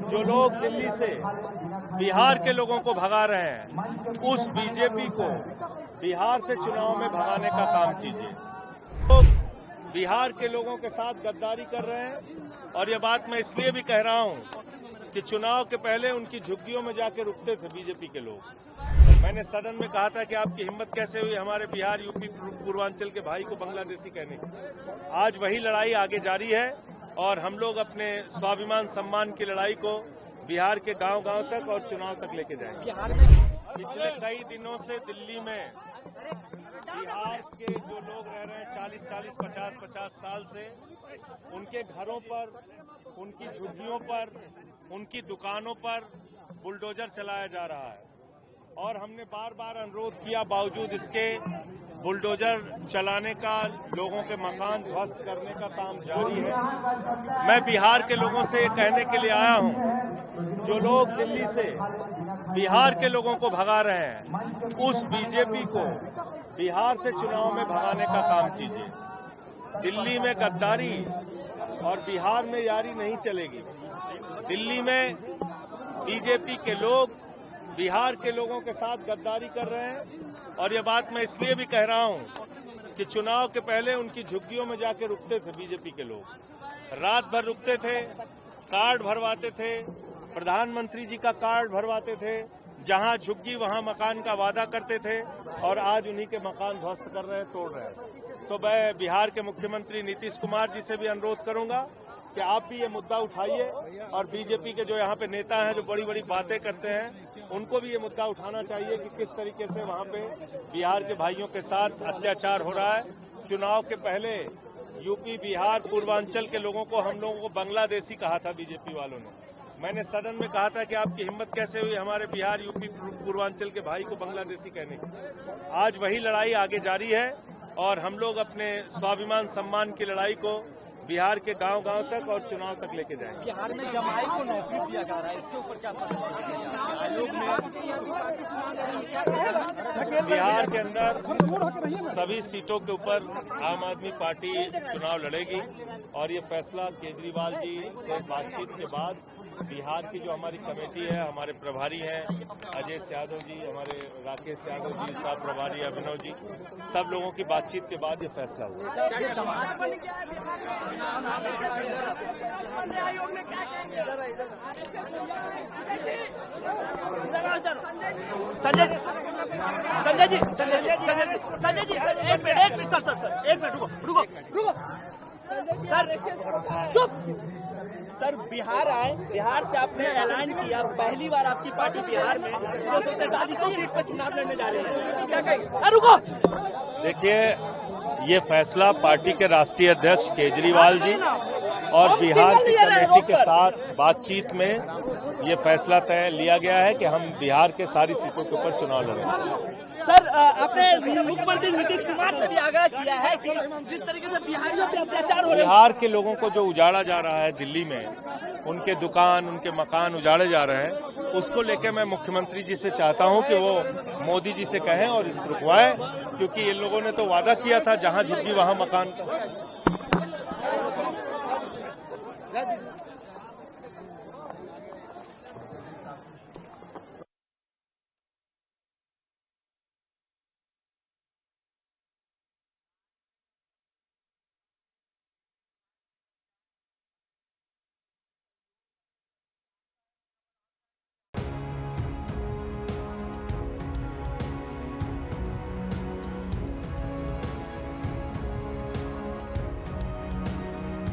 जो लोग दिल्ली से बिहार के लोगों को भगा रहे हैं, उस बीजेपी को बिहार से चुनाव में भगाने का काम कीजिए। लोग बिहार के लोगों के साथ गद्दारी कर रहे हैं और ये बात मैं इसलिए भी कह रहा हूं कि चुनाव के पहले उनकी झुग्गियों में जाके रुकते थे बीजेपी के लोग। मैंने सदन में कहा था कि आपकी हिम्मत कैसे हुई हमारे बिहार, यूपी, पूर्वांचल के भाई को बांग्लादेशी कहने की। आज वही लड़ाई आगे जारी है और हम लोग अपने स्वाभिमान सम्मान की लड़ाई को बिहार के गांव-गांव तक और चुनाव तक लेके जाएंगे। पिछले कई दिनों से दिल्ली में बिहार के जो लोग रह रहे हैं 40-40, 50-50 साल से, उनके घरों पर, उनकी झुग्गियों पर, उनकी दुकानों पर बुलडोजर चलाया जा रहा है और हमने बार बार अनुरोध किया, बावजूद इसके बुलडोजर चलाने का, लोगों के मकान ध्वस्त करने का काम जारी है। मैं बिहार के लोगों से ये कहने के लिए आया हूं, जो लोग दिल्ली से बिहार के लोगों को भगा रहे हैं, उस बीजेपी को बिहार से चुनाव में भगाने का काम कीजिए। दिल्ली में गद्दारी और बिहार में यारी नहीं चलेगी। दिल्ली में बीजेपी के लोग बिहार के लोगों के साथ गद्दारी कर रहे हैं और ये बात मैं इसलिए भी कह रहा हूं कि चुनाव के पहले उनकी झुग्गियों में जाके रुकते थे बीजेपी के लोग। रात भर रुकते थे, कार्ड भरवाते थे, प्रधानमंत्री जी का कार्ड भरवाते थे, जहां झुग्गी वहां मकान का वादा करते थे और आज उन्हीं के मकान ध्वस्त कर रहे हैं, तोड़ रहे हैं। तो मैं बिहार के मुख्यमंत्री नीतीश कुमार जी से भी अनुरोध करूंगा कि आप भी ये मुद्दा उठाइए और बीजेपी के जो यहाँ पे नेता हैं, जो बड़ी बड़ी बातें करते हैं, उनको भी ये मुद्दा उठाना चाहिए कि किस तरीके से वहाँ पे बिहार के भाइयों के साथ अत्याचार हो रहा है। चुनाव के पहले यूपी, बिहार, पूर्वांचल के लोगों को, हम लोगों को बांग्लादेशी कहा था बीजेपी वालों ने। मैंने सदन में कहा था कि आपकी हिम्मत कैसे हुई हमारे बिहार, यूपी, पूर्वांचल के भाई को बांग्लादेशी कहने की। आज वही लड़ाई आगे जारी है और हम लोग अपने स्वाभिमान सम्मान की लड़ाई को बिहार के गांव-गांव तक और चुनाव तक लेके जाएंगे। बिहार में जमाई को नौकरी दिया जा रहा है, इसके ऊपर क्या आयोग में बिहार के अंदर सभी सीटों के ऊपर आम आदमी पार्टी चुनाव लड़ेगी और ये फैसला केजरीवाल जी से बातचीत के बाद बिहार की जो हमारी कमेटी है, हमारे प्रभारी हैं अजय यादव जी, हमारे राकेश यादव जी, साहब प्रभारी अभिनव जी, सब लोगों की बातचीत के बाद ये फैसला हुआ। संजय जी एक मिनट सर एक मिनट रुको सर, चुप सर। बिहार आए, बिहार से आपने ऐलान किया, पहली बार आपकी पार्टी बिहार में 143 सीट पर चुनाव लड़ने जा रही है, क्या कहेंगे? रुको, देखिए, ये फैसला पार्टी के राष्ट्रीय अध्यक्ष केजरीवाल जी और बिहार की कमेटी के साथ बातचीत में ये फैसला तय लिया गया है कि हम बिहार के सारी सीटों के ऊपर चुनाव लड़ेंगे। सर, आपने मुख्यमंत्री नीतीश कुमार से भी आगाह किया है कि जिस तरीके से बिहारियों पे अत्याचार हो रहे हैं, बिहार के लोगों को जो उजाड़ा जा रहा है दिल्ली में, उनके दुकान, उनके मकान उजाड़े जा रहे हैं, उसको लेकर मैं मुख्यमंत्री जी से चाहता हूं कि वो मोदी जी से कहें और इस रुकवाएं, क्योंकि इन लोगों ने तो वादा किया था जहां झुग्गी वहां मकान।